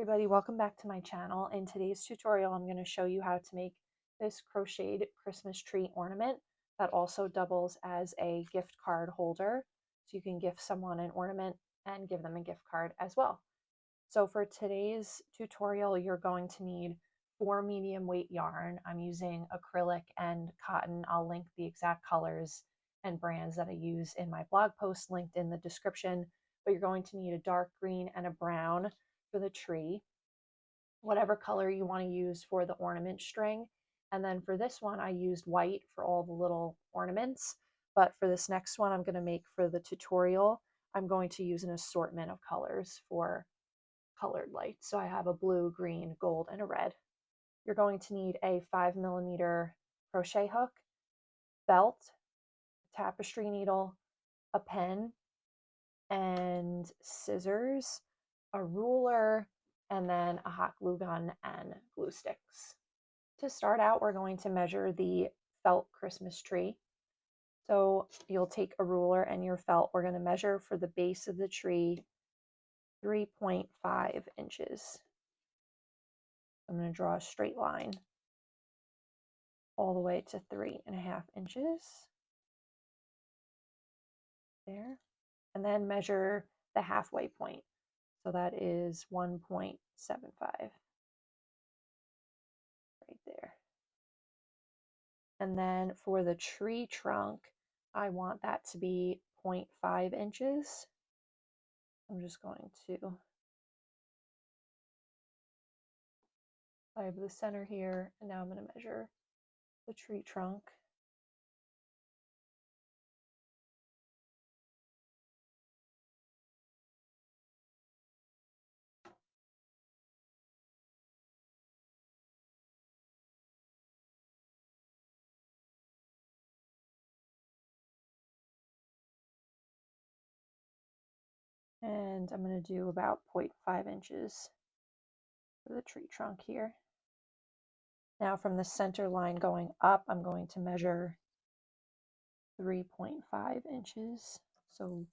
everybody, welcome back to my channel. In today's tutorial, I'm going to show you how to make this crocheted Christmas tree ornament that also doubles as a gift card holder. So you can gift someone an ornament and give them a gift card as well. So for today's tutorial, you're going to need 4 medium weight yarn. I'm using acrylic and cotton. I'll link the exact colors and brands that I use in my blog post linked in the description, but you're going to need a dark green and a brown for the tree, whatever color you want to use for the ornament string. And then for this one, I used white for all the little ornaments. But for this next one I'm going to make for the tutorial, I'm going to use an assortment of colors for colored lights. So I have a blue, green, gold, and a red. You're going to need a 5mm crochet hook, belt, tapestry needle, a pen, and scissors, a ruler, and then a hot glue gun and glue sticks. To start out, we're going to measure the felt Christmas tree. So you'll take a ruler and your felt. We're going to measure for the base of the tree 3.5 inches. I'm going to draw a straight line all the way to 3.5 inches. There. And then measure the halfway point. So that is 1.75 right there. And then for the tree trunk, I want that to be 0.5 inches. I'm just going to, I have the center here, and now I'm going to measure the tree trunk. And I'm going to do about 0.5 inches for the tree trunk here. Now from the center line going up, I'm going to measure 3.5 inches. So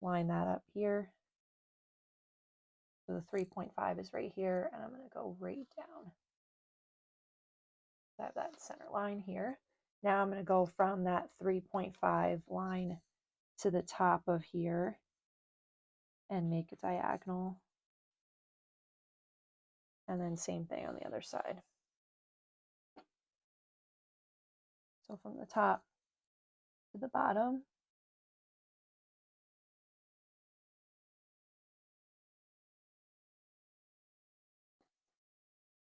line that up here. So the 3.5 is right here, and I'm going to go right down. I have that center line here. Now I'm going to go from that 3.5 line to the top of here and make a diagonal. And then same thing on the other side. So from the top to the bottom.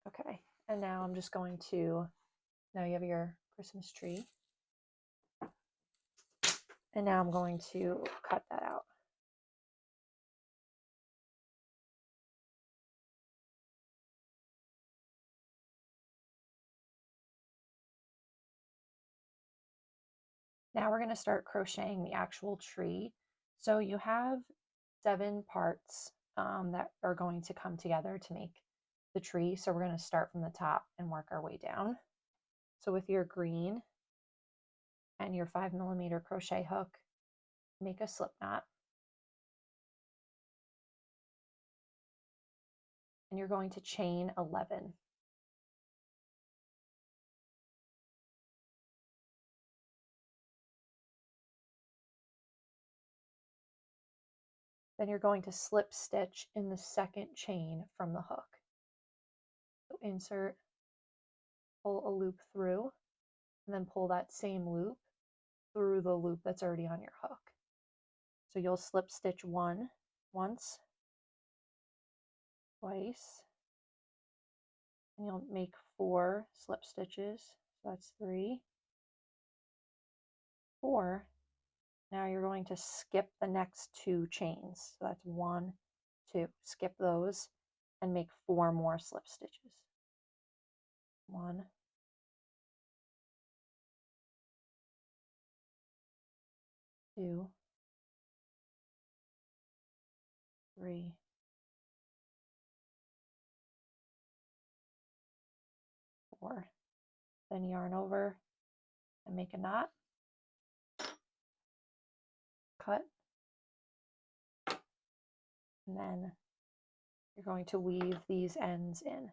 Okay, and now I'm just going to, now you have your Christmas tree. And now I'm going to cut that out. Now we're going to start crocheting the actual tree. So you have 7 parts that are going to come together to make the tree. So we're going to start from the top and work our way down. So with your green and your 5mm crochet hook, make a slip knot. And you're going to chain 11. Then you're going to slip stitch in the second chain from the hook. So insert, pull a loop through, and then pull that same loop through the loop that's already on your hook. So you'll slip stitch once, twice, and you'll make 4 slip stitches. So that's 3, 4. Now you're going to skip the next 2 chains. So that's 1, 2. Skip those and make 4 more slip stitches. 1, 2, 3, 4. Then yarn over and make a knot. Cut. And then You're going to weave these ends in.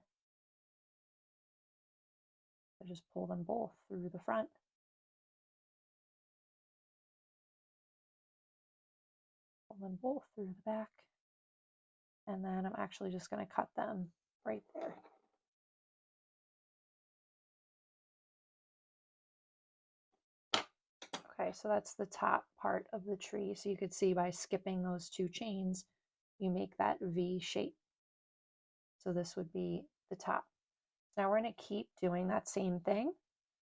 So just pull them both through the front. Pull them both through the back. And then I'm actually just going to cut them right there. Okay, so that's the top part of the tree. So you could see by skipping those 2 chains, you make that V shape. So this would be the top. Now we're going to keep doing that same thing,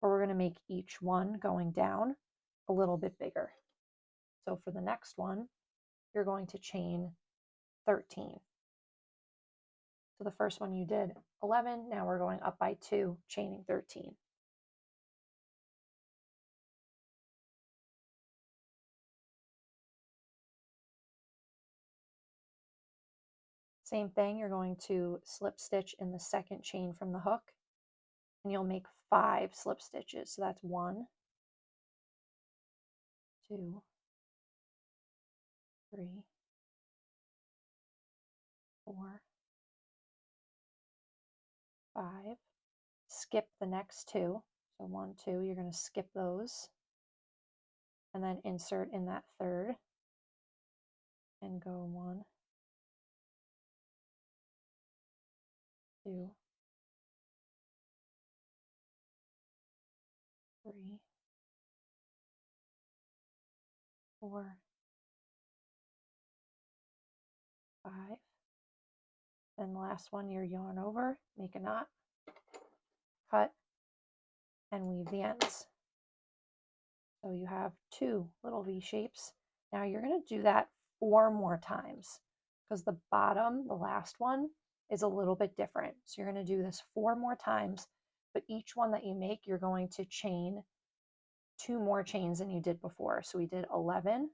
but we're going to make each one going down a little bit bigger. So for the next one, you're going to chain 13. So the first one you did 11, now we're going up by 2, chaining 13. Same thing, you're going to slip stitch in the second chain from the hook, and you'll make 5 slip stitches. So that's 1, 2, 3, 4, 5. Skip the next 2. So 1, 2, you're going to skip those, and then insert in that third, and go 1, 2, 3, 4, 5. Then the last one, you yarn over, make a knot, cut, and weave the ends. So you have 2 little V shapes. Now you're going to do that 4 more times because the bottom, the last one, is a little bit different. So you're going to do this 4 more times, but each one that you make, you're going to chain 2 more chains than you did before. So we did 11,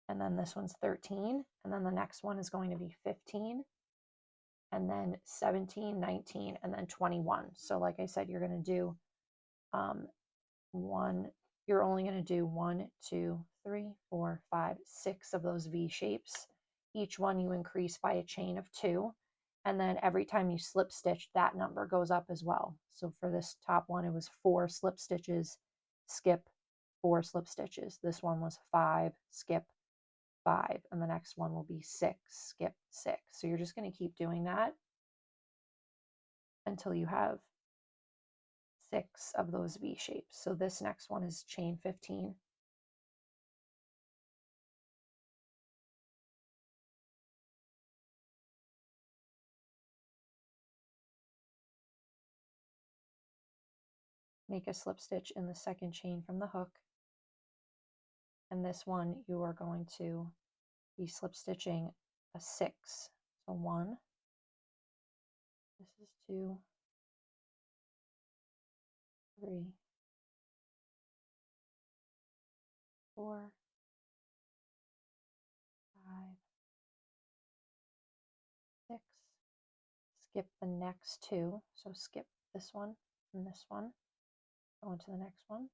and then this one's 13, and then the next one is going to be 15, and then 17, 19, and then 21. So like I said, you're going to do you're only going to do 1, 2, 3, 4, 5, 6 of those V shapes. Each one you increase by a chain of 2, and then every time you slip stitch, that number goes up as well. So for this top one, it was 4 slip stitches, skip 4 slip stitches. This one was 5, skip 5, and the next one will be 6, skip 6. So you're just going to keep doing that until you have 6 of those V shapes. So this next one is chain 15. Make a slip stitch in the second chain from the hook. And this one you are going to be slip stitching a 6. So 1, this is 2, 3, 4, 5, 6. Skip the next 2. So skip this one and this one. Go into the next one.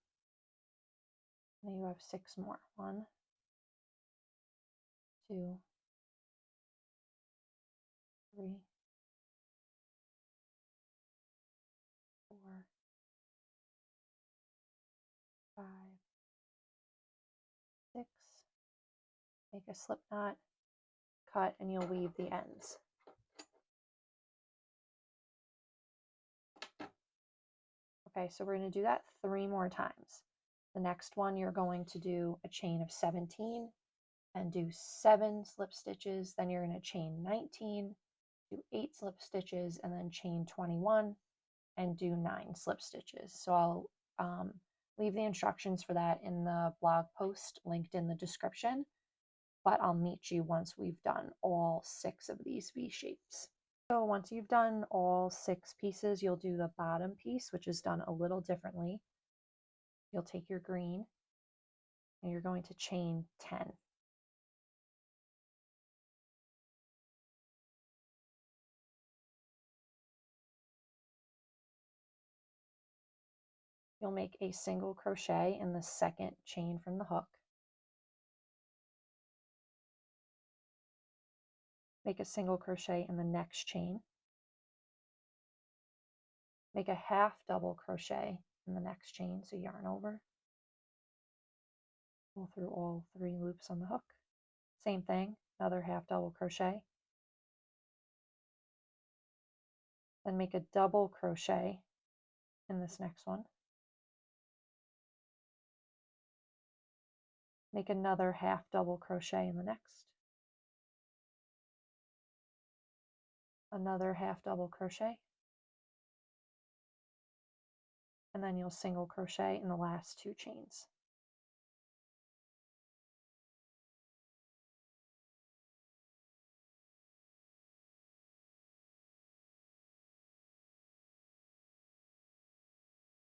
Now you have 6 more. 1, 2, 3, 4, 5, 6. Make a slip knot, cut, and you'll weave the ends. Okay, so we're going to do that 3 more times. The next one, you're going to do a chain of 17 and do 7 slip stitches. Then you're going to chain 19, do 8 slip stitches, and then chain 21 and do 9 slip stitches. So I'll leave the instructions for that in the blog post linked in the description, but I'll meet you once we've done all 6 of these V shapes. So once you've done all 6 pieces, you'll do the bottom piece, which is done a little differently. You'll take your green and you're going to chain 10. You'll make a single crochet in the second chain from the hook. make a single crochet in the next chain, make a half double crochet in the next chain, so yarn over, pull through all 3 loops on the hook, same thing, another half double crochet, then make a double crochet in this next one, make another half double crochet in the next, another half double crochet, and then you'll single crochet in the last 2 chains.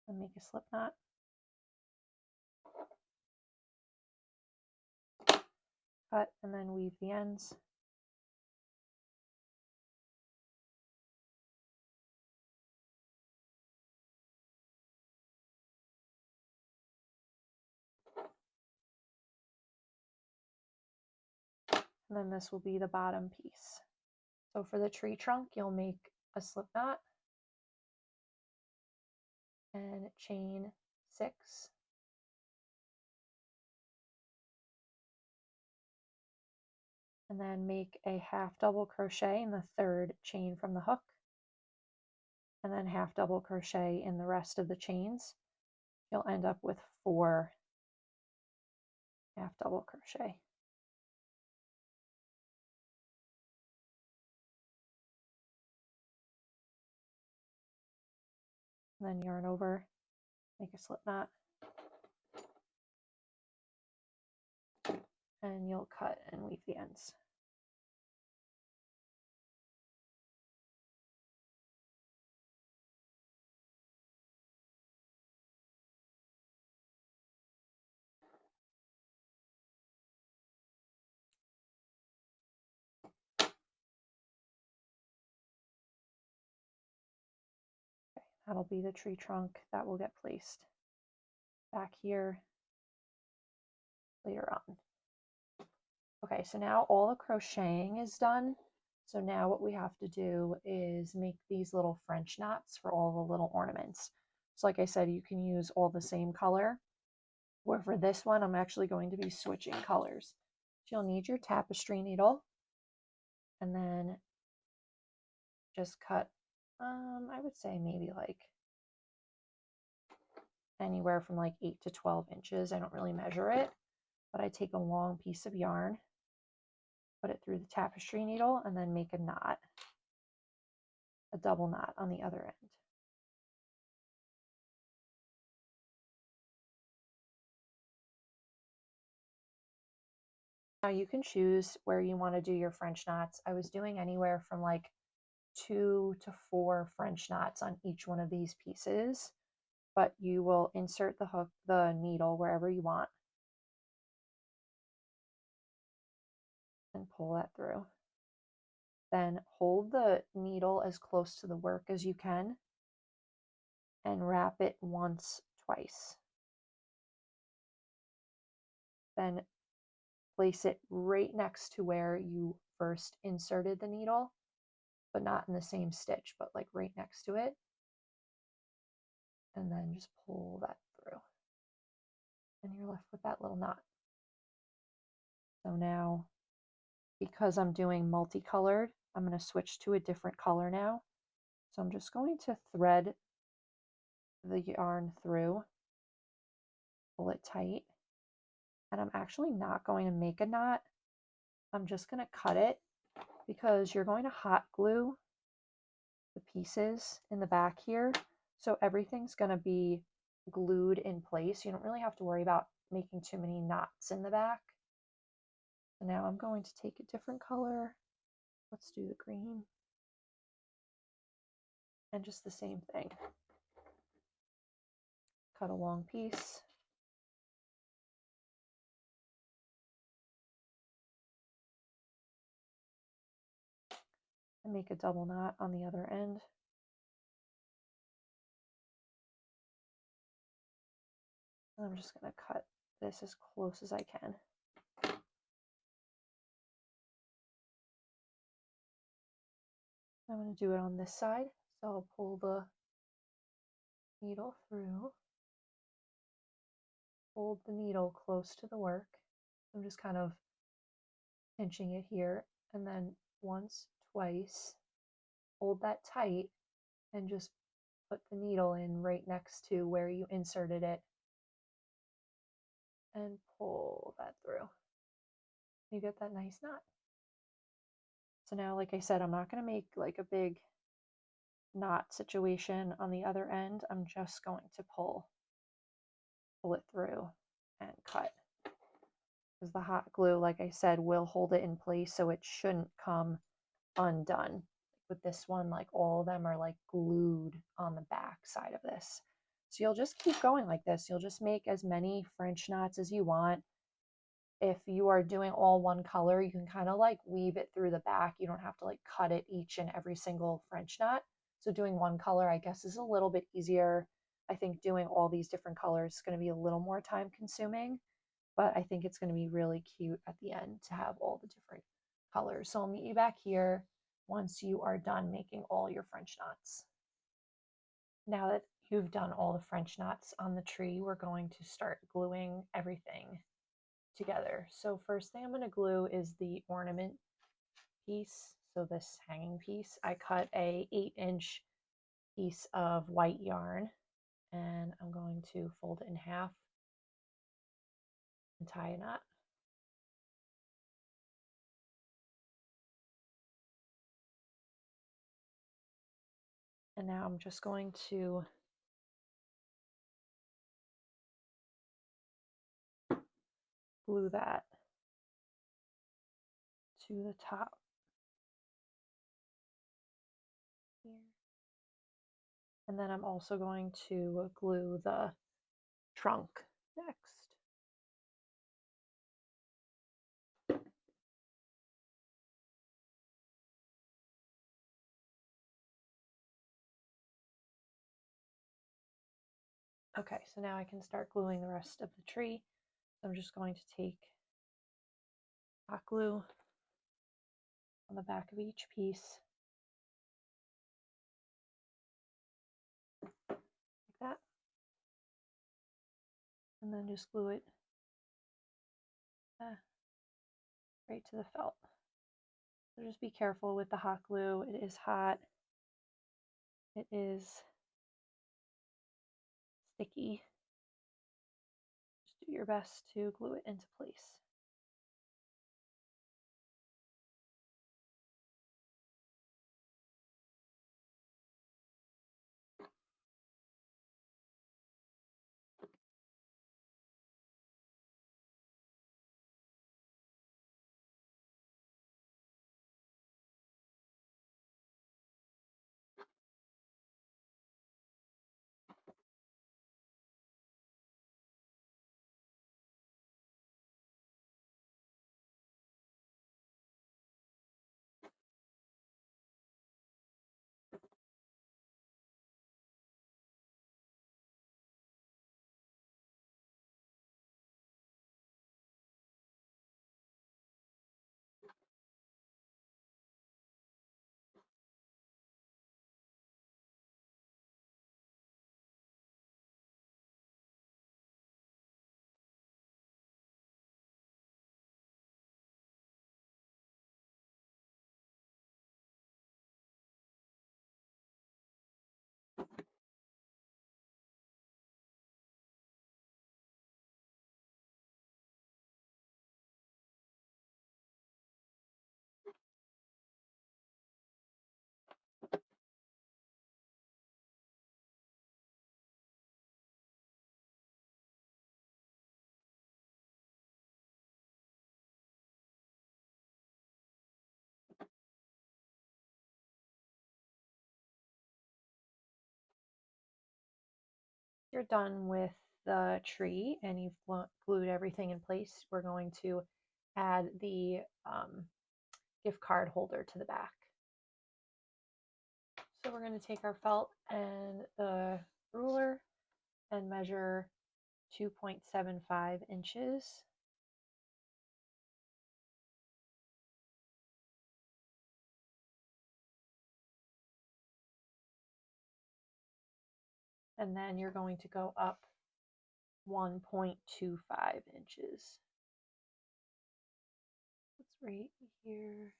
And make a slip knot. Cut and then weave the ends. And then this will be the bottom piece. So for the tree trunk, you'll make a slip knot and chain 6. And then make a half double crochet in the 3rd chain from the hook, and then half double crochet in the rest of the chains. You'll end up with 4 half double crochet. And then yarn over, make a slip knot, and you'll cut and weave the ends. That'll be the tree trunk that will get placed back here later on. Okay, so now all the crocheting is done. So now what we have to do is make these little French knots for all the little ornaments. So like I said, you can use all the same color. Where for this one, I'm actually going to be switching colors. So you'll need your tapestry needle, and then just cut, I would say maybe like anywhere from like 8 to 12 inches. I don't really measure it, but I take a long piece of yarn, put it through the tapestry needle, and then make a knot, a double knot on the other end. Now you can choose where you want to do your French knots. I was doing anywhere from like 2 to 4 French knots on each one of these pieces, but you will insert the needle wherever you want and pull that through. Then hold the needle as close to the work as you can and wrap it once, twice. Then place it right next to where you first inserted the needle, but not in the same stitch, but like right next to it. And then just pull that through. And you're left with that little knot. So now, because I'm doing multicolored, I'm going to switch to a different color now. So I'm just going to thread the yarn through, pull it tight, and I'm actually not going to make a knot. I'm just going to cut it because you're going to hot glue the pieces in the back here. So everything's going to be glued in place. You don't really have to worry about making too many knots in the back. So now I'm going to take a different color. Let's do the green. And just the same thing. Cut a long piece. And make a double knot on the other end. And I'm just going to cut this as close as I can. I'm going to do it on this side. So I'll pull the needle through, hold the needle close to the work. I'm just kind of pinching it here, and then once, twice, hold that tight and just put the needle in right next to where you inserted it and pull that through. You get that nice knot. So now, like I said, I'm not going to make like a big knot situation on the other end. I'm just going to pull it through and cut, because the hot glue, like I said, will hold it in place, so it shouldn't come undone. With this one, like all of them are like glued on the back side of this. So you'll just keep going like this. You'll just make as many French knots as you want. If you are doing all one color, you can kind of like weave it through the back. You don't have to like cut it each and every single French knot. So doing one color, I guess, is a little bit easier. I think doing all these different colors is going to be a little more time consuming, but I think it's going to be really cute at the end to have all the different colors. So I'll meet you back here once you are done making all your French knots. Now that you've done all the French knots on the tree, we're going to start gluing everything together. So first thing I'm going to glue is the ornament piece. So this hanging piece, I cut a 8-inch piece of white yarn, and I'm going to fold it in half and tie a knot. And now I'm just going to glue that to the top here. And then I'm also going to glue the trunk next. Okay, so now I can start gluing the rest of the tree. I'm just going to take hot glue on the back of each piece, like that, and then just glue it right to the felt. So just be careful with the hot glue. It is hot. It is sticky. Just do your best to glue it into place. You're done with the tree and you've glued everything in place, we're going to add the gift card holder to the back. So we're going to take our felt and the ruler and measure 2.75 inches. And then you're going to go up 1.25 inches. That's right here.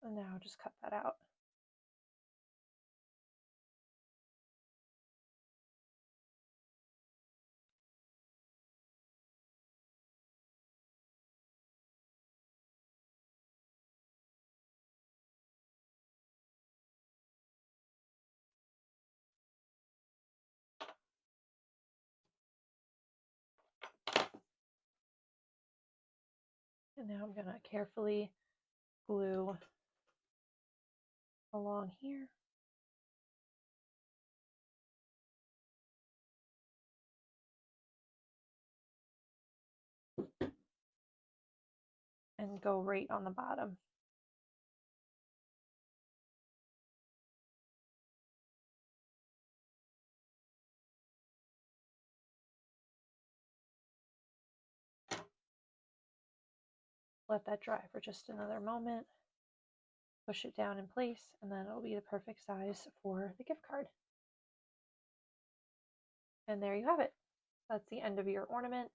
And now just cut that out. And now I'm going to carefully glue along here. And go right on the bottom. Let that dry for just another moment. Push it down in place, and then it'll be the perfect size for the gift card. And there you have it. That's the end of your ornament.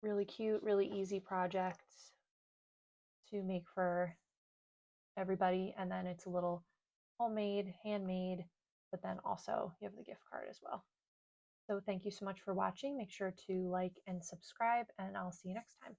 Really cute, really easy projects to make for everybody. And then it's a little homemade, handmade, but then also you have the gift card as well. So thank you so much for watching. Make sure to like and subscribe, and I'll see you next time.